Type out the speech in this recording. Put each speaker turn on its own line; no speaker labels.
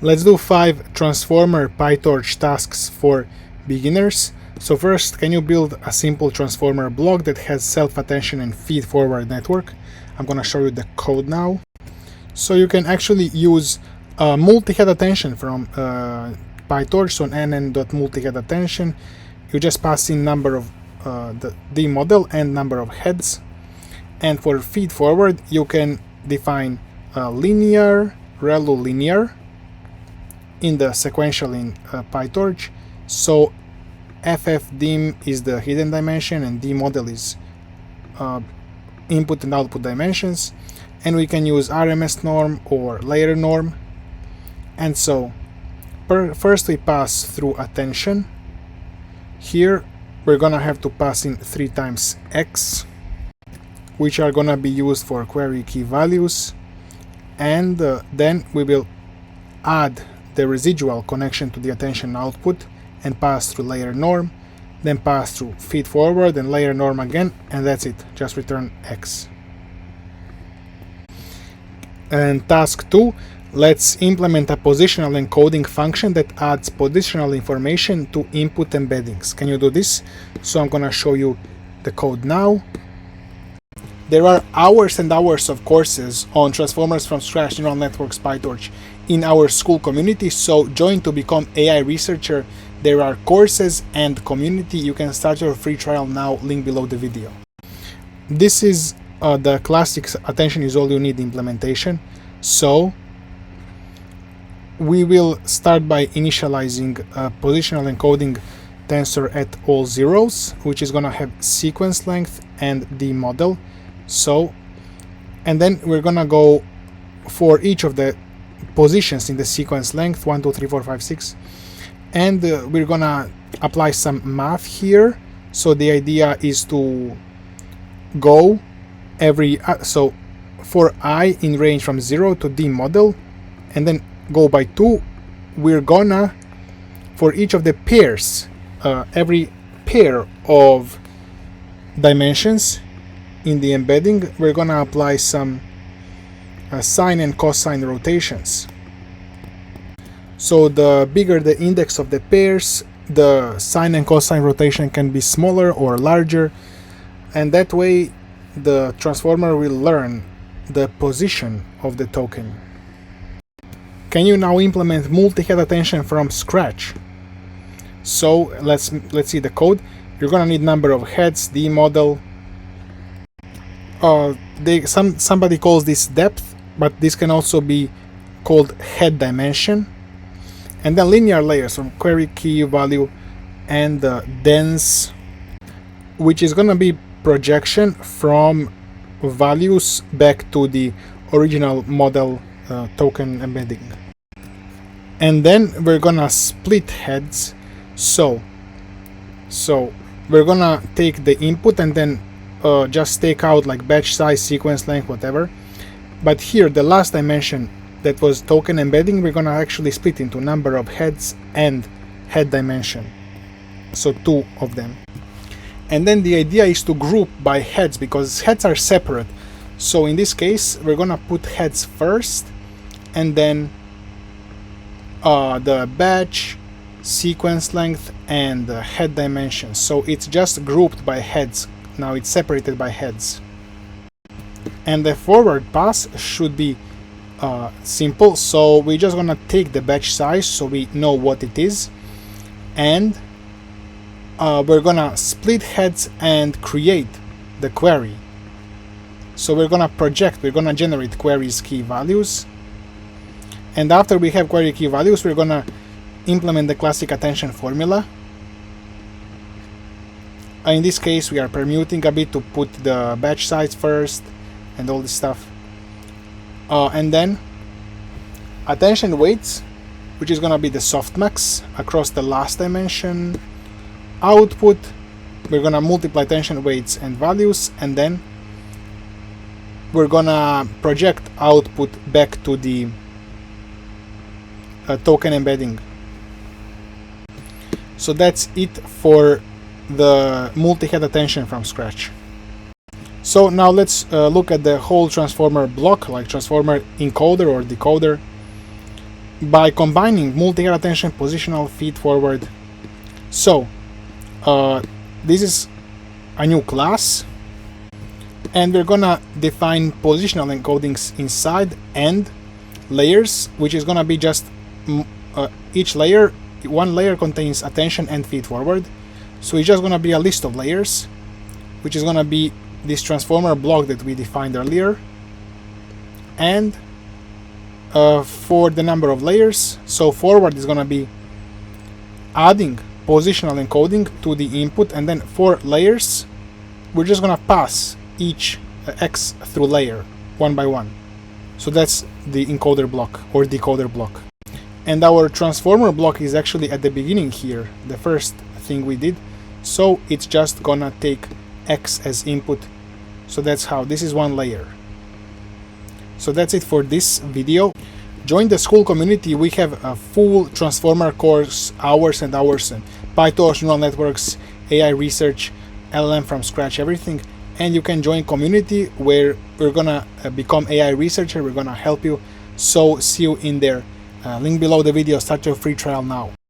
Let's do 5 transformer PyTorch tasks for beginners. So first, can you build a simple transformer block that has self-attention and feed-forward network? I'm gonna show you the code now. So you can actually use multi-head attention from PyTorch, so nn.multi-head attention. You just pass in number of the model and number of heads. And for feed-forward, you can define linear, relu linear, in the sequential in PyTorch. So ffdim is the hidden dimension and dmodel is input and output dimensions, and we can use RMS norm or layer norm. And so first we pass through attention. Here we're gonna have to pass in 3 times x, which are gonna be used for query key values, and then we will add the residual connection to the attention output and pass through layer norm, then pass through feed forward and layer norm again, and that's it, just return x. And task 2, let's implement a positional encoding function that adds positional information to input embeddings. Can you do this? So I'm gonna show you the code now. There are hours and hours of courses on Transformers from Scratch Neural Networks PyTorch in our school community, so join to become AI researcher. There are courses and community. You can start your free trial now, link below the video. This is the classic attention is all you need implementation. So we will start by initializing a positional encoding tensor at all zeros, which is gonna have sequence length and the model. So, and then we're gonna go for each of the positions in the sequence length 1, 2, 3, 4, 5, 6, and we're gonna apply some math here. So the idea is to go every so for I in range from 0 to the model, and then go by 2. We're gonna, for each of the pairs, every pair of dimensions in the embedding, we're gonna apply some sine and cosine rotations. So the bigger the index of the pairs, the sine and cosine rotation can be smaller or larger, and that way the transformer will learn the position of the token. Can you now implement multi-head attention from scratch? So let's see the code. You're gonna need number of heads, the model. Somebody calls this depth, but this can also be called head dimension, and then linear layers from query key value and dense, which is gonna be projection from values back to the original model token embedding. And then we're gonna split heads. So we're gonna take the input and then just take out like batch size, sequence length, whatever. But here, the last dimension that was token embedding, we're gonna actually split into number of heads and head dimension. So 2 of them. And then the idea is to group by heads, because heads are separate. So in this case, we're gonna put heads first, and then the batch, sequence length, and the head dimension. So it's just grouped by heads. Now it's separated by heads. And the forward pass should be simple. So we're just gonna take the batch size so we know what it is, and we're gonna split heads and create the query. So we're gonna generate queries key values, and after we have query key values, we're gonna implement the classic attention formula. In this case, we are permuting a bit to put the batch size first and all this stuff, and then attention weights, which is gonna be the softmax across the last dimension. Output, we're gonna multiply attention weights and values, and then we're gonna project output back to the token embedding. So that's it for the multi-head attention from scratch. So now let's look at the whole transformer block, like transformer encoder or decoder. by combining multi-head attention, positional, feed forward. So this is a new class, and we're gonna define positional encodings inside and layers, which is gonna be just each layer. One layer contains attention and feed forward, so it's just gonna be a list of layers, which is gonna be this transformer block that we defined earlier, and for the number of layers, so forward is gonna be adding positional encoding to the input, and then for layers we're just gonna pass each X through layer one by one. So that's the encoder block or decoder block. And our transformer block is actually at the beginning here, the first thing we did. So it's just gonna take X as input. So that's how this is one layer. So that's it for this video. Join the school community. We have a full transformer course, hours and hours, and PyTorch, neural networks, AI research, LLM from scratch, everything. And you can join community where we're gonna become AI researcher. We're gonna help you. So see you in there. Link below the video. Start your free trial now.